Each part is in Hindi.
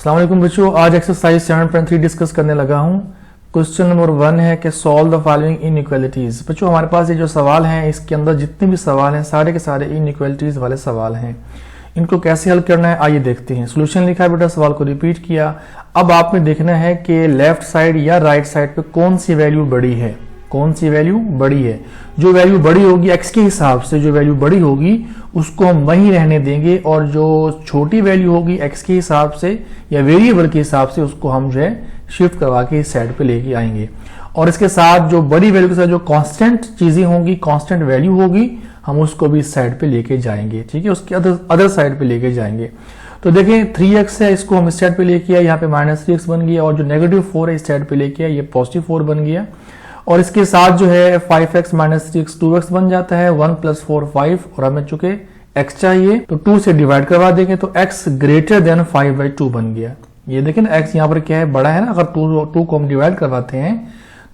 अस्सलाम वालेकुम बच्चों, आज एक्सरसाइज 7.3 डिस्कस करने लगा हूं। क्वेश्चन नंबर 1 है कि सॉल्व द फॉलोइंग इनइक्वालिटीज। बच्चों हमारे पास ये जो सवाल हैं, इसके अंदर जितने भी सवाल हैं सारे के सारे इनइक्वालिटीज वाले सवाल हैं। इनको कैसे हल करना है आइए देखते हैं। सोल्यूशन लिखा है बेटा, सवाल को रिपीट किया। अब आपने देखना है कि लेफ्ट साइड या राइट साइड पे कौन सी वैल्यू बड़ी है, कौन सी वैल्यू बड़ी है। जो वैल्यू बड़ी होगी एक्स के हिसाब से, जो वैल्यू बड़ी होगी उसको हम वहीं रहने देंगे, और जो छोटी वैल्यू होगी एक्स के हिसाब से या वेरिएबल के हिसाब से उसको हम जो है शिफ्ट करवा के इस साइड पे लेके आएंगे। और इसके साथ जो बड़ी वैल्यू के साथ जो कांस्टेंट चीजें होंगी, कांस्टेंट वैल्यू होगी, हम उसको भी इस साइड पे लेके जाएंगे। ठीक है, उसके अदर साइड पे लेके जाएंगे। तो देखें 3x है, इसको हम इस साइड पे लेके आए, यहाँ पे -3x बन गया, और जो -4 है इस साइड पे लेके आए, ये +4 बन गया। और इसके साथ जो है 5x - 3x 2x बन जाता है, 1 + 4 5, और हमें चूंकि x चाहिए तो 2 से डिवाइड करवा देंगे तो x > 5/2 बन गया। ये देखें ना, x यहाँ पर क्या है, बड़ा है ना। अगर 2 को हम डिवाइड करवाते हैं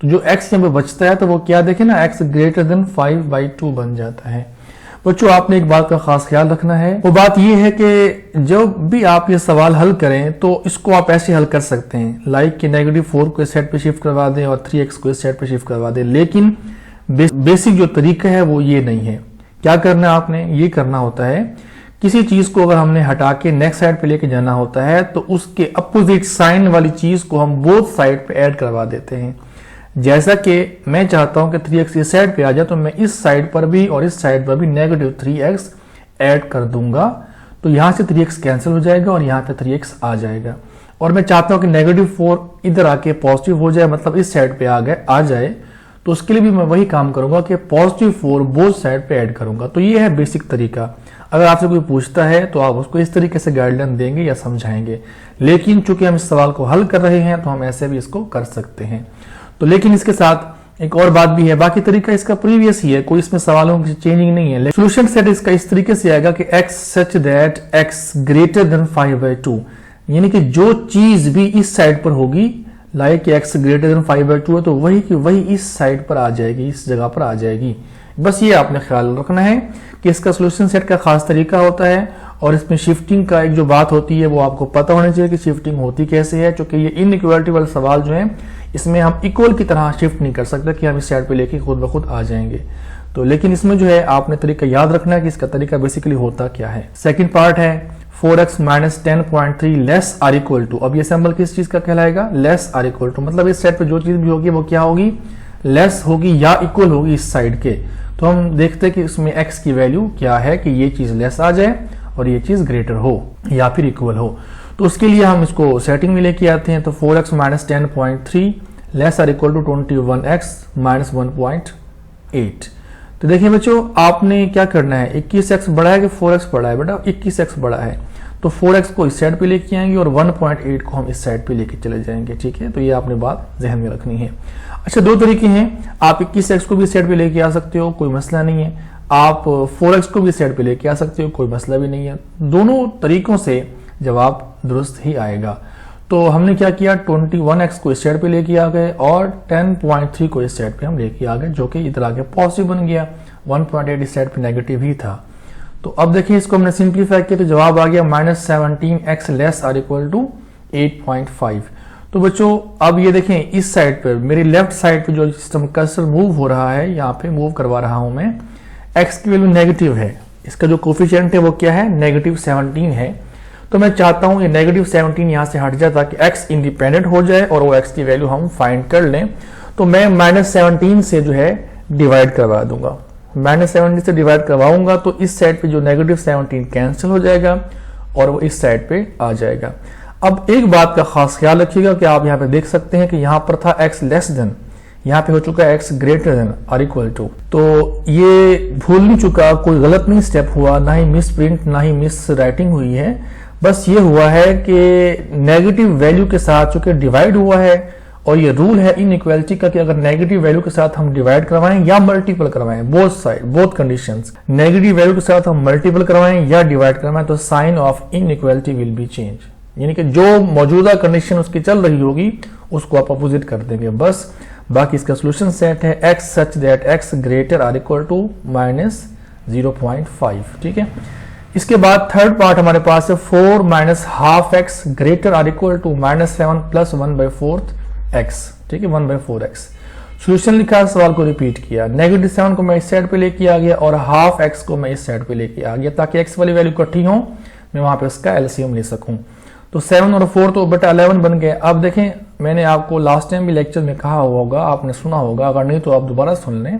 तो जो x यहाँ पे बचता है तो वो क्या देखें ना, x > 5/2 बन जाता है। बच्चों आपने एक बात का खास ख्याल रखना है, वो बात ये है कि जब भी आप ये सवाल हल करें तो इसको आप ऐसे हल कर सकते हैं, लाइक कि -4 को इस साइड पे शिफ्ट करवा दें और 3x को इस साइड पे शिफ्ट करवा दें। लेकिन बेसिक जो तरीका है वो ये नहीं है। क्या करना है आपने, ये करना होता है, किसी चीज को अगर हमने हटा के नेक्स्ट साइड पे लेके जाना होता है तो उसके अपोजिट साइन वाली चीज को हम बोथ साइड पे ऐड करवा देते हैं। जैसा कि मैं चाहता हूं कि 3x इस साइड पे आ जाए तो मैं इस साइड पर भी और इस साइड पर भी -3x ऐड कर दूंगा, तो यहां से 3x कैंसिल हो जाएगा और यहां पे 3x आ जाएगा। और मैं चाहता हूं कि -4 इधर आके पॉजिटिव हो जाए, मतलब इस साइड पे आ जाए, तो उसके लिए भी मैं वही काम करूंगा कि +4 बोथ साइड पे ऐड करूंगा। तो ये है बेसिक तरीका। अगर आपसे कोई पूछता है तो आप उसको इस तरीके से गाइडलाइन देंगे या समझाएंगे, लेकिन चूंकि हम इस सवाल को हल कर रहे हैं तो हम ऐसे भी इसको कर सकते हैं। तो लेकिन इसके साथ एक और बात भी है, बाकी तरीका इसका प्रीवियस ही है, कोई इसमें सवालों की चेंजिंग नहीं है। सोल्यूशन सेट इसका इस तरीके से आएगा कि x सच दैट x > 5/2, यानी कि जो चीज भी इस साइड पर होगी, लाइक x > 5/2 है तो वही की वही इस साइड पर आ जाएगी, इस जगह पर आ जाएगी। बस ये आपने ख्याल रखना है कि इसका सोल्यूशन सेट का खास तरीका होता है, और इसमें शिफ्टिंग का एक जो बात होती है वो आपको पता होनी चाहिए कि शिफ्टिंग होती कैसे है, क्योंकि ये इनइक्वालिटी वाले सवाल जो है इसमें हम इक्वल की तरह शिफ्ट नहीं कर सकते कि हम इस साइड पे लेके खुद ब खुद आ जाएंगे। तो लेकिन इसमें जो है आपने तरीका याद रखना है कि इसका तरीका बेसिकली होता क्या है। सेकंड पार्ट है 4x - 10.3 less or equal to. अब ये सिंबल किस चीज का कहलाएगा, लेस आर इक्वल टू, मतलब इस साइड पे जो चीज भी होगी वो क्या होगी, लेस होगी या इक्वल होगी इस साइड के। तो हम देखते हैं कि इसमें x की वैल्यू क्या है कि ये चीज लेस आ जाए और ये चीज ग्रेटर हो या फिर इक्वल हो। तो उसके लिए हम इसको सेटिंग में लेके आते हैं। तो 4x - 10.3 less or equal to 21x - 1.8। तो देखिए बच्चों आपने क्या करना है, 21x बड़ा है कि 4x बड़ा है, बेटा 21x बड़ा है, तो 4x को इस साइड पे लेके आएंगे और 1.8 को हम इस साइड पे लेके चले जाएंगे। ठीक है, तो ये आपने बात जहन में रखनी है। अच्छा, दो तरीके हैं, आप 21x को भी इस साइड पे लेके आ सकते हो, कोई मसला नहीं है। आप 4x को भी इस साइड पे लेके आ सकते हो, कोई मसला भी नहीं है। दोनों तरीकों से जवाब दुरुस्त ही आएगा। तो हमने क्या किया, 21x को इस साइड पे लेके आ गए और 10.3 को इस साइड पे हम लेके आ गए, जो कि इधर आके पॉजिटिव बन गया। 1.8 इस साइड पे नेगेटिव ही था। तो अब देखिए इसको हमने सिंप्लीफाई किया तो जवाब आ गया -17x less or equal to 8.5। तो बच्चों अब ये देखें इस साइड पर, मेरी लेफ्ट साइड पे जो सिस्टम कर्सर मूव हो रहा है, यहाँ पे मूव करवा रहा हूं मैं, x की वैल्यू नेगेटिव है, इसका जो कोफिशिएंट है वो क्या है, -17 है। तो मैं चाहता हूं ये -17 यहां से हट जाए ताकि x इंडिपेंडेंट हो जाए और वो x की वैल्यू हम फाइंड कर लें। तो मैं -17 से जो है डिवाइड करवा दूंगा, -17 से डिवाइड करवाऊंगा तो इस साइड पे जो -17 कैंसिल हो जाएगा और वो इस साइड पे आ जाएगा। अब एक बात का खास ख्याल रखिएगा कि आप यहाँ पे देख सकते हैं कि यहाँ पर था x लेस देन, यहाँ पे हो चुका है x greater than or equal to. तो ये भूल नहीं चुका, कोई गलत नहीं स्टेप हुआ, ना ही मिस प्रिंट ना ही मिस राइटिंग हुई है। बस ये हुआ है कि नेगेटिव वैल्यू के साथ चूंकि डिवाइड हुआ है, और ये रूल है इनइक्वालिटी का कि अगर नेगेटिव वैल्यू के साथ हम डिवाइड करवाएं या मल्टीपल करवाएं, both side both conditions, negative value के साथ हम मल्टीपल करवाएं या डिवाइड करवाएं तो sign of inequality will be change, यानी कि जो मौजूदा कंडीशन उसकी चल रही होगी उसको आप अपोजिट कर देंगे बस। बाकी इसका सोल्यूशन सेट है x such that x greater or equal to -0.5। ठीक है, इसके बाद थर्ड पार्ट हमारे पास है 4 minus half x greater or equal to -7 plus 1/4 x, ठीक है, 1/4 एक्स। सोल्यूशन लिखा, सवाल को रिपीट किया, -7 को मैं इस साइड पे लेके आ गया और हाफ एक्स को मैं इस साइड पे लेके आ गया ताकि एक्स वाली वैल्यू इकट्ठी हो, मैं वहां पे उसका एलसीएम ले सकूं। तो 7 और 4 तो बेटा 11 बन गए। अब देखें, मैंने आपको लास्ट टाइम भी लेक्चर में कहा होगा, आपने सुना होगा, अगर नहीं तो आप दोबारा सुन लें।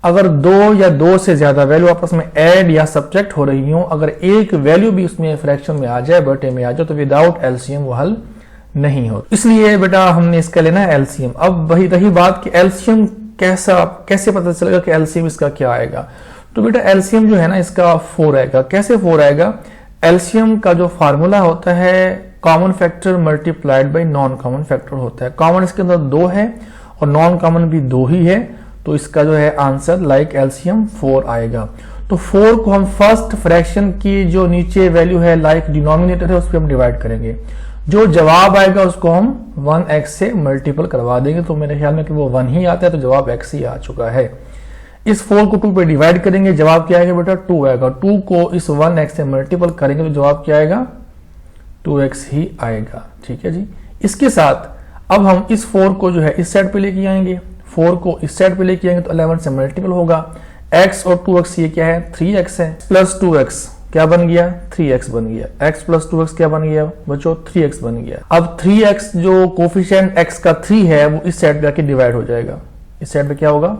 अगर 2 या 2 से ज्यादा वैल्यू आपस में ऐड या सब्ट्रैक्ट हो रही हो, अगर एक वैल्यू भी उसमें फ्रैक्शन में आ जाए, बटे में आ जाए, तो विदाउट एलसीएम वो हल नहीं हो। इसलिए बेटा हमने इसका लेना है एलसीएम। अब वही रही बात कि एलसीएम कैसे पता चलेगा कि एलसीएम इसका क्या आएगा। तो बेटा एलसीएम जो है ना इसका 4 आएगा। कैसे 4 आएगा? एलसीएम का जो फार्मूला होता है common factor multiplied by non common factor होता है। कॉमन इसके अंदर 2 है और नॉन कॉमन भी 2 ही है, तो इसका जो है आंसर लाइक एलसीएम 4 आएगा। तो 4 को हम फर्स्ट फ्रैक्शन की जो नीचे वैल्यू है लाइक डिनोमिनेटर है उस पर हम डिवाइड करेंगे। जो जवाब आएगा उसको हम 1x से मल्टीपल करवा देंगे। तो मेरे ख्याल में कि वो 1 ही आता है, तो जवाब x ही आ चुका है। इस 4 को 2 पे डिवाइड करेंगे, जवाब क्या आएगा बेटा? 2 आएगा। 2 को इस 1x से मल्टीपल करेंगे तो जवाब क्या आएगा? 2x ही आएगा। ठीक है जी। इसके साथ अब हम इस 4 को जो है इस साइड पे लेके आएंगे, 4 को इस साइड पे लेके आएंगे तो 11 से मल्टीपल होगा। x और 2x ये क्या है? 3x है, प्लस 2x क्या बन गया? 3x बन गया। x प्लस 2x क्या बन गया बच्चों? 3x बन गया। अब 3x जो कोफिशिएंट x का 3 है वो इस साइड पे आके डिवाइड हो जाएगा। इस साइड पे क्या होगा?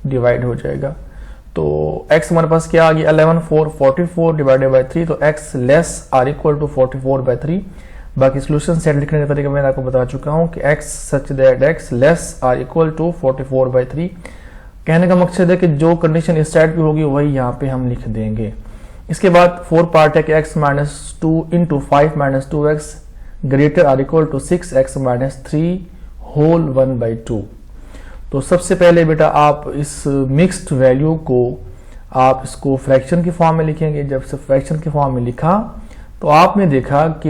डिवाइड हो जाएगा। तो x हमारे पास क्या आ गया? 11 4 44 डिवाइडेड बाय 3, तो x less or equal to 44/3। बाकी सोल्यूशन सेट लिखने का तरीका मैंने आपको बता चुका हूं कि x such that x less or equal to 44/3। कहने का मकसद है कि जो कंडीशन इस साइड पे होगी वही यहाँ पे हम लिख देंगे। इसके बाद 4 पार्ट है कि x minus 2 into 5 minus 2x greater or equal to 6x minus 3 whole 1/2। तो सबसे पहले बेटा आप इस मिक्स्ड वैल्यू को आप इसको फ्रैक्शन की फॉर्म में लिखेंगे। जब से फ्रैक्शन की फॉर्म में लिखा तो आपने देखा कि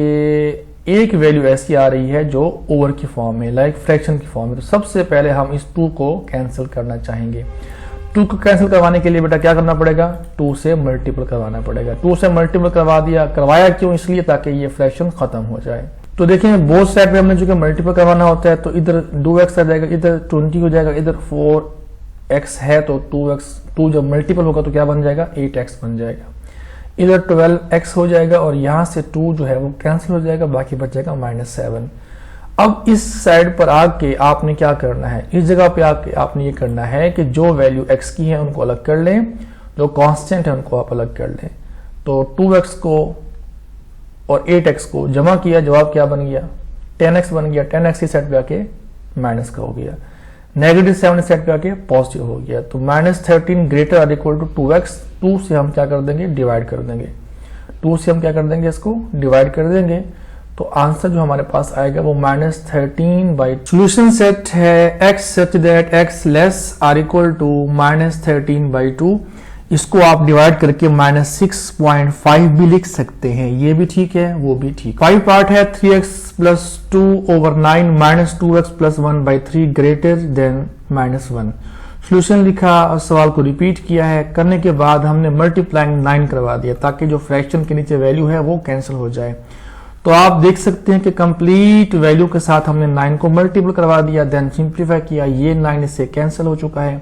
एक वैल्यू ऐसी आ रही है जो ओवर की फॉर्म में, लाइक फ्रैक्शन की फॉर्म में। तो सबसे पहले हम इस 2 को कैंसिल करना चाहेंगे। 2 को कैंसिल करवाने के लिए बेटा क्या करना पड़ेगा? 2 से मल्टीपल करवाना पड़ेगा। 2 से मल्टीपल करवा दिया। करवाया क्यों? इसलिए ताकि ये फ्रैक्शन खत्म हो जाए। तो देखिए बोथ साइड पे हमने जो कि मल्टीपल करवाना होता है, तो इधर 2x आ जाएगा, इधर 20 हो जाएगा, इधर 4x है तो 2 जब मल्टीपल होगा तो क्या बन जाएगा? 8x बन जाएगा। इधर 12x हो जाएगा और यहां से 2 जो है वो कैंसिल हो जाएगा, बाकी बच जाएगा -7। अब इस साइड पर आके आपने क्या करना है? इस जगह पे आके आपने ये करना है कि जो वैल्यू x की है उनको अलग कर लें, जो कांस्टेंट है उनको आप अलग कर लें। तो 2x को और 8x को जमा किया, जवाब क्या बन गया? 10x बन गया। 10x की साइड पे आके माइनस का हो गया, -7 साइड पे आके पॉजिटिव हो गया। तो -13 greater or equal to 2x। 2 से हम क्या कर देंगे? डिवाइड कर देंगे। 2 से हम क्या कर देंगे? इसको डिवाइड कर देंगे। तो आंसर जो हमारे पास आएगा वो -13/2। सोल्यूशन सेट है x such that x less or equal to -13/2। इसको आप डिवाइड करके -6.5 भी लिख सकते हैं, ये भी ठीक है, वो भी ठीक। 5 पार्ट है 3x plus 2/9 minus 2x plus 1/3 greater than -1। Solution लिखा और सवाल को रिपीट किया है। करने के बाद हमने मल्टीप्लाइंग 9 करवा दिया ताकि जो फ्रैक्शन के नीचे वैल्यू है वो कैंसिल हो जाए। तो आप देख सकते हैं कि कंप्लीट वैल्यू के साथ हमने 9 को मल्टीपल करवा दिया, देन सिंप्लीफाई किया। ये 9 इससे कैंसिल हो चुका है,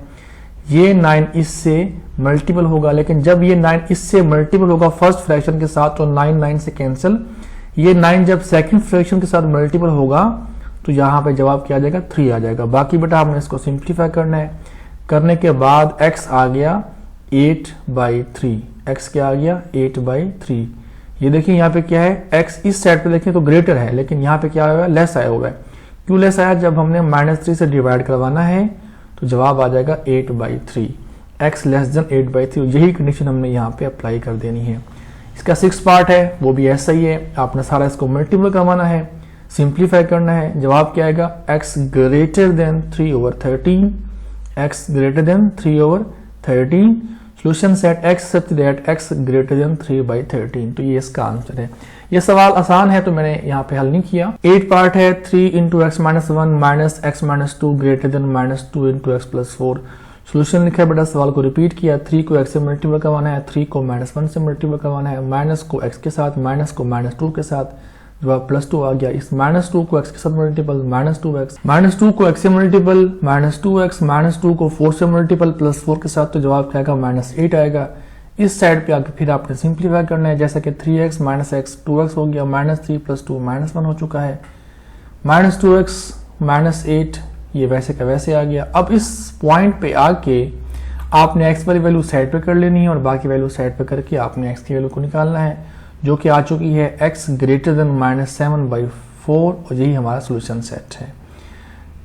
ये 9 इससे मल्टीपल होगा। लेकिन जब ये 9 इससे मल्टीपल होगा फर्स्ट फ्रैक्शन के साथ तो 9 से कैंसिल। ये 9 जब सेकंड फ्रैक्शन के साथ मल्टीपल होगा तो यहाँ पे जवाब क्या आ जाएगा? 3 आ जाएगा। बाकी बेटा हमने इसको सिंप्लीफाई करना है। करने के बाद x आ गया 8/3। x क्या आ गया? 8/3। ये देखिए यहाँ पे क्या है? x इस साइड पे देखें तो ग्रेटर है, लेकिन यहाँ पे क्या आया? लेस आया हुआ है। क्यों लेस आया? जब हमने -3 से डिवाइड करवाना है तो जवाब आ जाएगा 8/3। x less than 8/3। यही कंडीशन हमने यहाँ पे अप्लाई कर देनी है। इसका 6 पार्ट है, वो भी ऐसा ही है। आपने सारा इसको मल्टीपल करवाना है, सिंप्लीफाई करना है। जवाब क्या आएगा? x greater then 3/13। x greater then 3/13। Solution set x such that x greater then 3/13। तो ये इसका आंसर है। ये सवाल आसान है तो मैंने यहाँ पे हल नहीं किया। 8 पार्ट है 3 into x -1 minus x -2 greater than -2 into x plus 4। Solution लिखा है बेटा, सवाल को रिपीट किया, 3 को x से मल्टीप्लाई करवाना है, 3 को -1 से मल्टीप्लाई करवाना है, माइनस को x के साथ, माइनस को -2 के साथ, जवाब +2 आ गया। इस -2 को x के साथ मल्टीपल, -2x, -2 को x से मल्टीपल, -2x, -2 को 4 से मल्टीपल, +4 के साथ, तो जवाब क्या आएगा, -8 आएगा। इस साइड पे आके फिर आपने सिंप्लीफाई करना है, जैसा कि 3x -x 2x हो गया, -3 + 2 -1 हो चुका है, -2x -8 ये वैसे का वैसे आ गया। अब इस पॉइंट पे आके आपने x वाली वैल्यू साइड पे कर लेनी है और बाकी वैल्यू साइड पे करके आपने x की वैल्यू को निकालना है, जो कि आ चुकी है x ग्रेटर देन -7/4 और यही हमारा सोल्यूशन सेट है।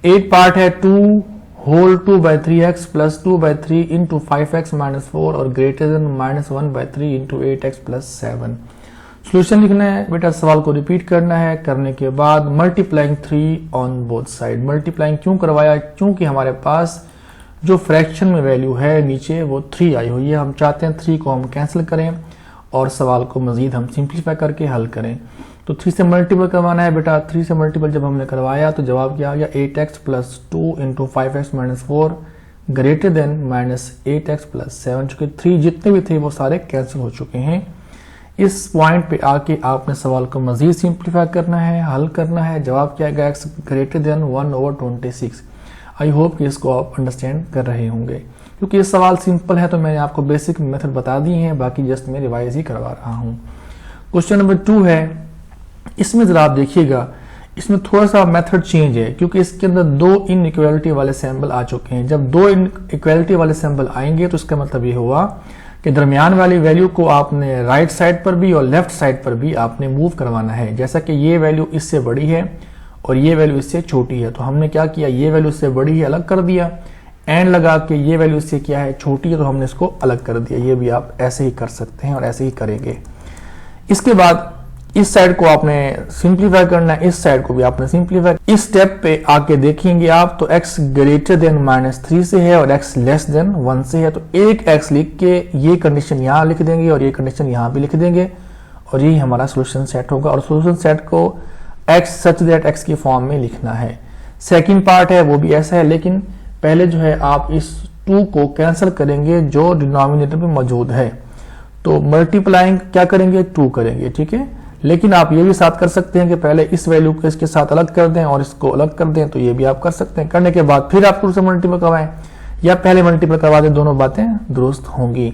8 पार्ट है 2 होल 2/3x + 2/3 इंटू 5x - 4 और greater than -1/3 into 8x + 7। Solution लिखना है बेटा, सवाल को रिपीट करना है, करने के बाद multiplying 3 on both side. Multiplying क्यों करवाया, क्योंकि हमारे पास जो फ्रैक्शन में वैल्यू है नीचे वो 3 आई हुई है, हम चाहते हैं 3 को हम कैंसिल करें और सवाल को मजीद हम सिंप्लीफाई करके हल करें। तो 3 से मल्टीपल करवाना है बेटा, 3 से मल्टीपल जब हमने करवाया तो जवाब क्या आ गया, 8x + 2 into 5x - 4 greater than -8x + 7, चूंकि 3 जितने भी थे वो सारे कैंसिल हो चुके हैं। इस पॉइंट पे आके आपने सवाल को मजीद सिंप्लीफाई करना है, हल करना है, जवाब क्या आएगा, x greater then 1/26। I hope कि इसको आप अंडरस्टैंड कर रहे होंगे, क्योंकि ये सवाल सिंपल है तो मैंने आपको बेसिक मेथड बता दी है, बाकी जस्ट मैं रिवाइज ही करवा रहा हूँ। क्वेश्चन नंबर 2 है, इसमें जरा आप देखिएगा, इसमें थोड़ा सा मेथड चेंज है, क्योंकि इसके अंदर 2 इनइक्वालिटी वाले सैंपल आ चुके हैं। जब 2 इनइक्वालिटी वाले सैंपल आएंगे तो इसका मतलब ये हुआ कि दरमियान वाली वैल्यू को आपने राइट साइड पर भी और लेफ्ट साइड पर भी आपने मूव करवाना है। जैसा कि ये वैल्यू इससे बड़ी है और ये वैल्यू इससे छोटी है, तो हमने क्या किया, ये वैल्यू इससे बड़ी है अलग कर दिया, एंड लगा के ये वैल्यू इससे क्या है, छोटी है, तो हमने इसको अलग कर दिया। ये भी आप ऐसे ही कर सकते हैं और ऐसे ही करेंगे। इसके बाद इस साइड को आपने सिंप्लीफाई करना है, इस साइड को भी आपने सिंप्लीफाई। इस स्टेप पे आके देखेंगे आप तो x ग्रेटर देन -3 से है और x लेस देन 1 से है, तो एक x लिख के ये कंडीशन यहाँ लिख देंगे और ये कंडीशन यहाँ भी लिख देंगे और यही हमारा सोल्यूशन सेट होगा। और सोल्यूशन सेट को x सच दैट x की फॉर्म में लिखना है। सेकेंड पार्ट है वो भी ऐसा है, लेकिन पहले जो है आप इस 2 को कैंसिल करेंगे जो डिनोमिनेटर में मौजूद है, तो मल्टीप्लाइंग क्या करेंगे, 2 करेंगे, ठीक है। लेकिन आप ये भी साथ कर सकते हैं कि पहले इस वैल्यू को इसके साथ अलग कर दें और इसको अलग कर दें, तो ये भी आप कर सकते हैं। करने के बाद फिर आप 2 से मल्टीपल करवाएं या पहले मल्टीपल करवा दें, दोनों बातें दुरुस्त होंगी।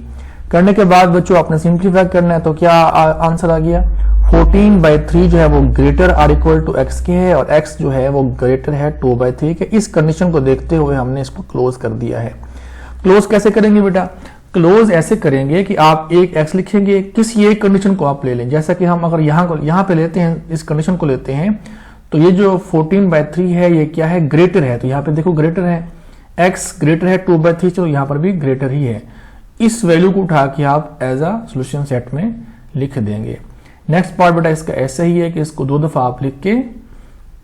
करने के बाद बच्चों आपने सिंप्लीफाई करना है, तो क्या आंसर आ गया, 14/3 जो है वो greater or equal to x के है और x जो है वो ग्रेटर है 2/3 के। इस कंडीशन को देखते हुए हमने इसको क्लोज कर दिया है। क्लोज कैसे करेंगे बेटा, क्लोज ऐसे करेंगे कि आप एक x लिखेंगे, किसी एक कंडीशन को आप ले लें, जैसा कि हम अगर यहाँ पे लेते हैं, इस कंडीशन को लेते हैं, तो ये जो 14/3 है ये क्या है, ग्रेटर है, तो यहाँ पे देखो ग्रेटर है, x ग्रेटर है 2/3, चलो यहाँ पर भी ग्रेटर ही है। इस वैल्यू को उठा के आप एज अ सोल्यूशन सेट में लिख देंगे। नेक्स्ट पार्ट बेटा इसका ऐसा ही है कि इसको 2 दफा आप लिख के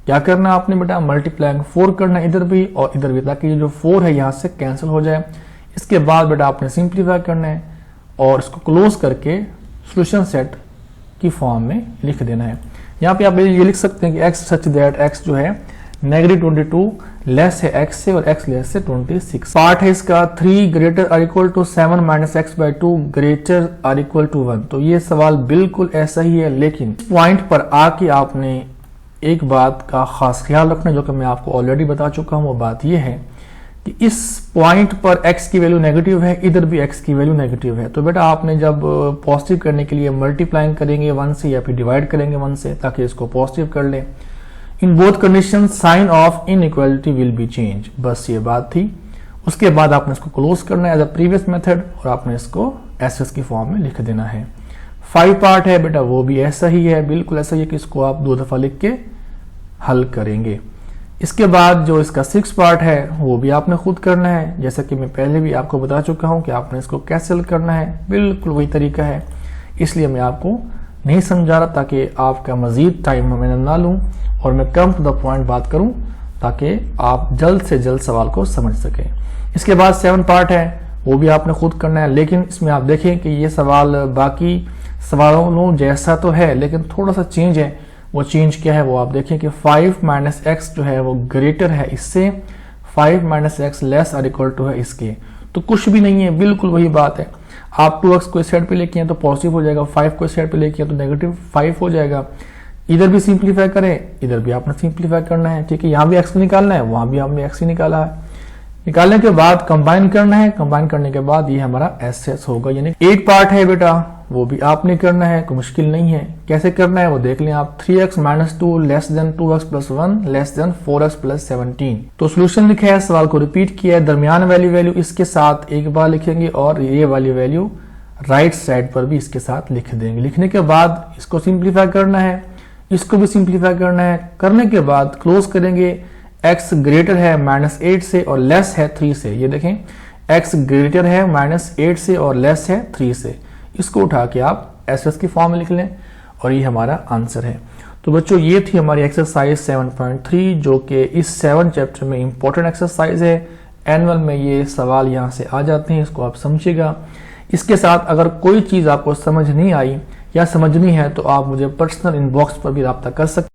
क्या करना आपने बेटा, मल्टीप्लाइंग 4 करना इधर भी और इधर भी, ताकि ये जो 4 है यहाँ से कैंसिल हो जाए। इसके बाद बेटा आपने सिंप्लीफाई करना है और इसको क्लोज करके सोल्यूशन सेट की फॉर्म में लिख देना है। यहाँ पे आप ये लिख सकते हैं कि x सच दैट x जो है -22 लेस है x से और x लेस से 26। पार्ट है इसका 3 greater or equal to 7 - x/2 greater or equal to 1। तो ये सवाल बिल्कुल ऐसा ही है, लेकिन पॉइंट पर आके आपने एक बात का खास ख्याल रखना, जो कि मैं आपको ऑलरेडी बता चुका हूं। वो बात ये है कि इस पॉइंट पर x की वैल्यू नेगेटिव है, इधर भी x की वैल्यू नेगेटिव है, तो बेटा आपने जब पॉजिटिव करने के लिए मल्टीप्लाइंग करेंगे 1 से या फिर डिवाइड करेंगे 1 से, ताकि इसको पॉजिटिव कर लें। In both condition sign of inequality will be change, बस ये बात थी। उसके बाद आपने इसको क्लोज करना है एज अ प्रीवियस मेथड और आपने इसको एस की फॉर्म में लिख देना है। 5 पार्ट है बेटा वो भी ऐसा ही है, बिल्कुल ऐसा ही है कि इसको आप 2 दफा लिख के हल करेंगे। इसके बाद जो इसका 6 पार्ट है वो भी आपने खुद करना है, जैसा कि मैं पहले भी आपको बता चुका हूं कि आपने इसको कैसे हल करना है, बिल्कुल वही तरीका है, इसलिए मैं आपको नहीं समझा रहा ताकि आपका मजीद टाइम मैं ना लूं और मैं कम टू द पॉइंट बात करूं, ताकि आप जल्द से जल्द सवाल को समझ सकें। इसके बाद 7 पार्ट है वो भी आपने खुद करना है, लेकिन इसमें आप देखें कि ये सवाल बाकी सवालों जैसा तो है, लेकिन थोड़ा सा चेंज है। वो चेंज क्या है वो आप देखें कि 5 - x जो है वो ग्रेटर है इससे, 5 माइनस एक्स लेस और इक्वल टू है इसके, तो कुछ भी नहीं है, बिल्कुल वही बात है। आप 2x को इस साइड पे लेके हैं तो पॉजिटिव हो जाएगा, 5 को इस साइड पे लेके हैं तो नेगेटिव 5 हो जाएगा। इधर भी सिंप्लीफाई करें, इधर भी आपने सिंप्लीफाई करना है, ठीक है। यहाँ भी x निकालना है, वहां भी हमने x ही निकाला है। निकालने के बाद कंबाइन करना है, कंबाइन करने के बाद ये हमारा SS होगा, यानी 8 पार्ट है बेटा, वो भी आपने करना है, कोई मुश्किल नहीं है। कैसे करना है वो देख लें आप। 3x minus 2 less than 2x plus 1 less than 4x plus 17। तो सोल्यूशन लिखा है, सवाल को रिपीट किया है, दरमियान वाली वैल्यू इसके साथ एक बार लिखेंगे और ये वाली वैल्यू राइट साइड पर भी इसके साथ लिख देंगे। लिखने के बाद इसको सिंप्लीफाई करना है, इसको भी सिंप्लीफाई करना है। करने के बाद क्लोज करेंगे, x ग्रेटर है -8 से और लेस है 3 से। ये देखें, x ग्रेटर है -8 से और लेस है 3 से। इसको उठा के आप SS की फॉर्म में लिख लें और ये हमारा आंसर है। तो बच्चों ये थी हमारी एक्सरसाइज 7.3 जो कि इस 7 चैप्टर में इंपॉर्टेंट एक्सरसाइज है। एनुअल में ये सवाल यहाँ से आ जाते हैं, इसको आप समझिएगा। इसके साथ अगर कोई चीज़ आपको समझ नहीं आई या समझनी है तो आप मुझे पर्सनल इनबॉक्स पर भी रब्ता कर सकते हैं।